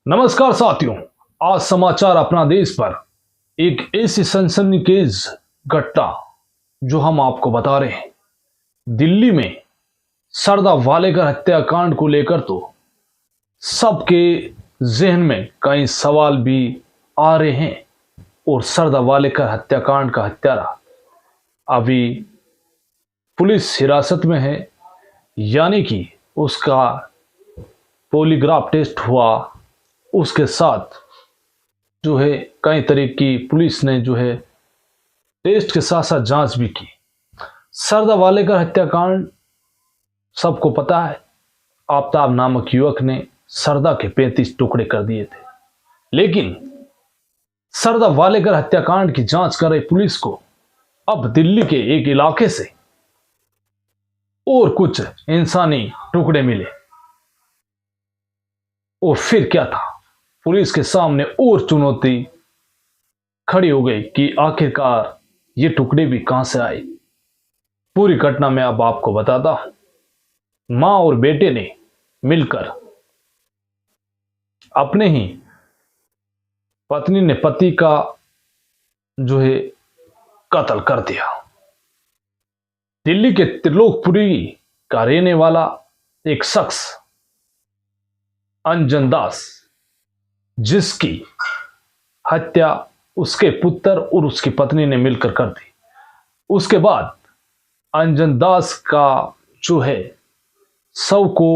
नमस्कार साथियों, आज समाचार अपना देश पर एक ऐसी सनसनीखेज घटना जो हम आपको बता रहे हैं। दिल्ली में सरदा वालेकर हत्याकांड को लेकर तो सबके जहन में कई सवाल भी आ रहे हैं और सरदा वालेकर हत्याकांड का हत्यारा अभी पुलिस हिरासत में है, यानी कि उसका पॉलीग्राफ टेस्ट हुआ। उसके साथ जो है कई तरह की पुलिस ने जो है टेस्ट के साथ साथ जांच भी की। सरदा वालेकर हत्याकांड सबको पता है। आफ्ताब नामक युवक ने सरदा के 35 टुकड़े कर दिए थे, लेकिन सरदा वालेकर हत्याकांड की जांच कर रही पुलिस को अब दिल्ली के एक इलाके से और कुछ इंसानी टुकड़े मिले। और फिर क्या था, पुलिस के सामने और चुनौती खड़ी हो गई कि आखिरकार ये टुकड़े भी कहां से आए। पूरी घटना मैं अब आपको बताता हूं। मां और बेटे ने मिलकर अपने ही पत्नी ने पति का जो है कत्ल कर दिया। दिल्ली के त्रिलोकपुरी का रहने वाला एक शख्स अंजन दास, जिसकी हत्या उसके पुत्र और उसकी पत्नी ने मिलकर कर दी। उसके बाद अंजन दास का जो है शव को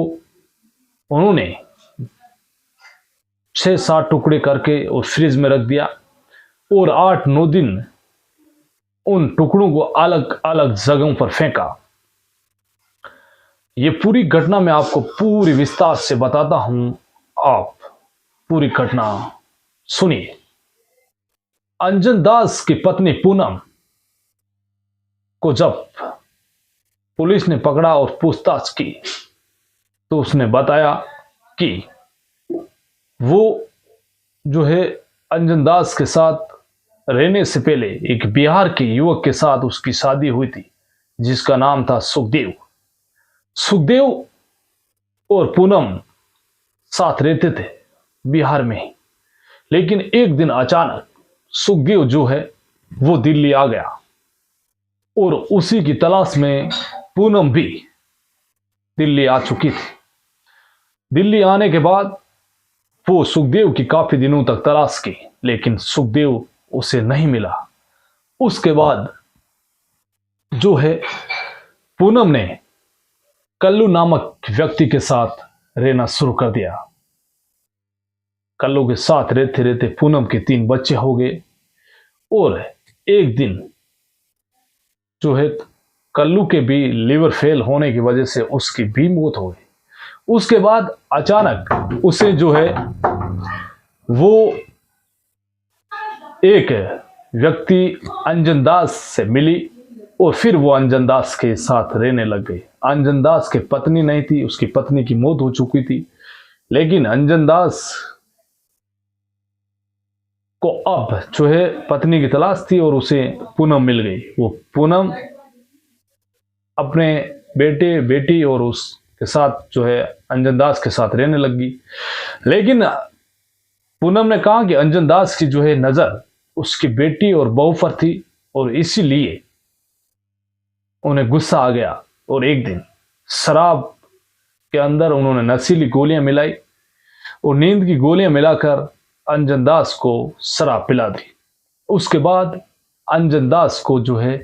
उन्होंने 6-7 टुकड़े करके और फ्रिज में रख दिया और 8-9 दिन उन टुकड़ों को अलग अलग जगहों पर फेंका। ये पूरी घटना मैं आपको पूरी विस्तार से बताता हूं, आप पूरी घटना सुनिए। अंजन दास की पत्नी पूनम को जब पुलिस ने पकड़ा और पूछताछ की तो उसने बताया कि वो जो है अंजन दास के साथ रहने से पहले एक बिहार के युवक के साथ उसकी शादी हुई थी, जिसका नाम था सुखदेव। सुखदेव और पूनम साथ रहते थे बिहार में ही, लेकिन एक दिन अचानक सुखदेव जो है वो दिल्ली आ गया और उसी की तलाश में पूनम भी दिल्ली आ चुकी थी। दिल्ली आने के बाद वो सुखदेव की काफी दिनों तक तलाश की, लेकिन सुखदेव उसे नहीं मिला। उसके बाद जो है पूनम ने कल्लू नामक व्यक्ति के साथ रहना शुरू कर दिया। कल्लू के साथ रहते रहते पूनम के 3 बच्चे हो गए और एक दिन जो है कल्लू के भी लीवर फेल होने की वजह से उसकी भी मौत हो गई। उसके बाद अचानक उसे जो है वो एक व्यक्ति अंजन दास से मिली और फिर वो अंजन दास के साथ रहने लग गई। अंजन दास की पत्नी नहीं थी, उसकी पत्नी की मौत हो चुकी थी, लेकिन अंजन दास को अब जो है पत्नी की तलाश थी और उसे पूनम मिल गई। वो पूनम अपने बेटे बेटी और उसके साथ जो है अंजन दास के साथ रहने लगी। लेकिन पूनम ने कहा कि अंजन दास की जो है नजर उसकी बेटी और बहू पर थी और इसीलिए उन्हें गुस्सा आ गया और एक दिन शराब के अंदर उन्होंने नशीली गोलियां मिलाई और नींद की गोलियां मिलाकर अंजन दास को शराब पिला दी। उसके बाद अंजन दास को जो है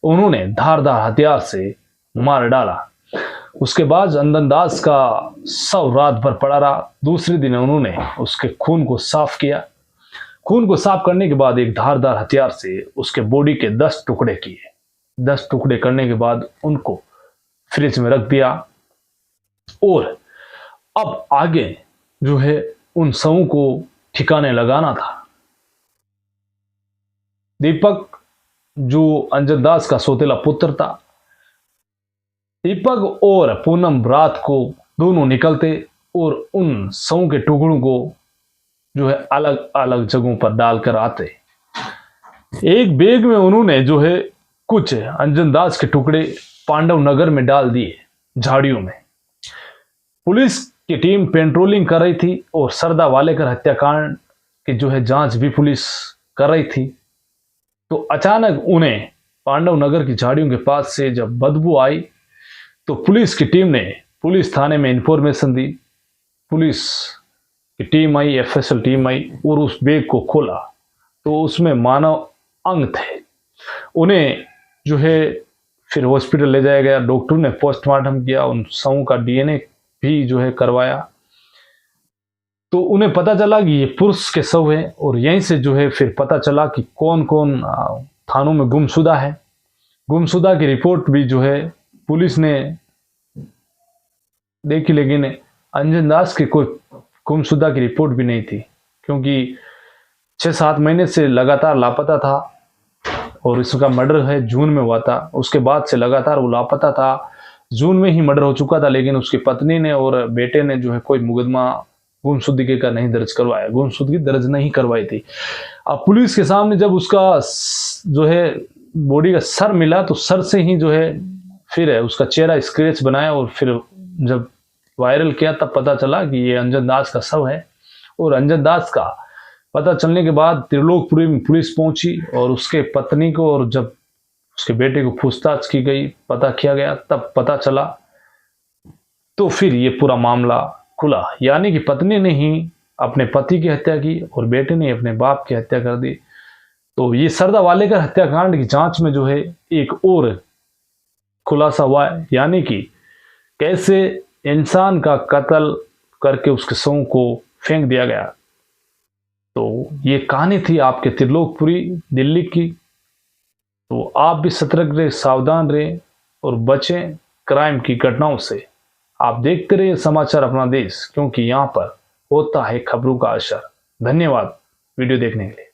उन्होंने धारदार हथियार से मार डाला। उसके बाद अंजन दास का शव रात भर पड़ा रहा। दूसरे दिन उन्होंने उसके खून को साफ किया। खून को साफ करने के बाद एक धारदार हथियार से उसके बॉडी के 10 टुकड़े किए। 10 टुकड़े करने के बाद उनको फ्रिज में रख दिया और अब आगे जो है उन शवों को ठिकाने लगाना था। दीपक जो अंजन दास का सौतेला पुत्र था, दीपक और पूनम रात को दोनों निकलते और उन शवों के टुकड़ों को जो है अलग अलग जगहों पर डालकर आते। एक बैग में उन्होंने जो है कुछ अंजन दास के टुकड़े पांडव नगर में डाल दिए, झाड़ियों में। पुलिस की टीम पेट्रोलिंग कर रही थी और सरदा वालेकर हत्याकांड की जो है जांच भी पुलिस कर रही थी। तो अचानक उन्हें पांडव नगर की झाड़ियों के पास से जब बदबू आई तो पुलिस की टीम ने पुलिस थाने में इंफॉर्मेशन दी। पुलिस की टीम आई, एफएसएल टीम आई और उस बैग को खोला तो उसमें मानव अंग थे। उन्हें जो है फिर हॉस्पिटल ले जाया गया। डॉक्टर ने पोस्टमार्टम किया, उन शवों का डीएनए भी जो है करवाया। तो उन्हें पता चला कि ये पुरुष के शव है और यहीं से जो है फिर पता चला कि कौन कौन थानों में गुमशुदा है। गुमशुदा की रिपोर्ट भी जो है पुलिस ने देखी, लेकिन अंजन दास की कोई गुमशुदा की रिपोर्ट भी नहीं थी, क्योंकि 6-7 महीने से लगातार लापता था और इसका मर्डर है जून में हुआ था। उसके बाद से लगातार वो लापता था। जून में ही मर्डर हो चुका था, लेकिन उसकी पत्नी ने और बेटे ने जो है कोई मुकदमा गुमशुदगी का नहीं दर्ज करवाया, गुमशुदगी दर्ज नहीं करवाई थी। अब पुलिस के सामने जब उसका जो है बॉडी का सर मिला तो सर से ही जो है फिर है उसका चेहरा स्क्रैच बनाया और फिर जब वायरल किया तब पता चला कि ये अंजन दास का शव है। और अंजन दास का पता चलने के बाद त्रिलोकपुरी में पुलिस पहुंची और उसके पत्नी को और जब उसके बेटे को पूछताछ की गई, पता किया गया, तब पता चला। तो फिर ये पूरा मामला खुला, यानी कि पत्नी ने ही अपने पति की हत्या की और बेटे ने अपने बाप की हत्या कर दी। तो ये सरदा वालेकर हत्याकांड की जांच में जो है एक और खुलासा हुआ है, यानी कि कैसे इंसान का कत्ल करके उसके शव को फेंक दिया गया। तो ये कहानी थी आपके त्रिलोकपुरी दिल्ली की। तो आप भी सतर्क रहे, सावधान रहे और बचें क्राइम की घटनाओं से। आप देखते रहिए समाचार अपना देश, क्योंकि यहाँ पर होता है खबरों का असर। धन्यवाद वीडियो देखने के लिए।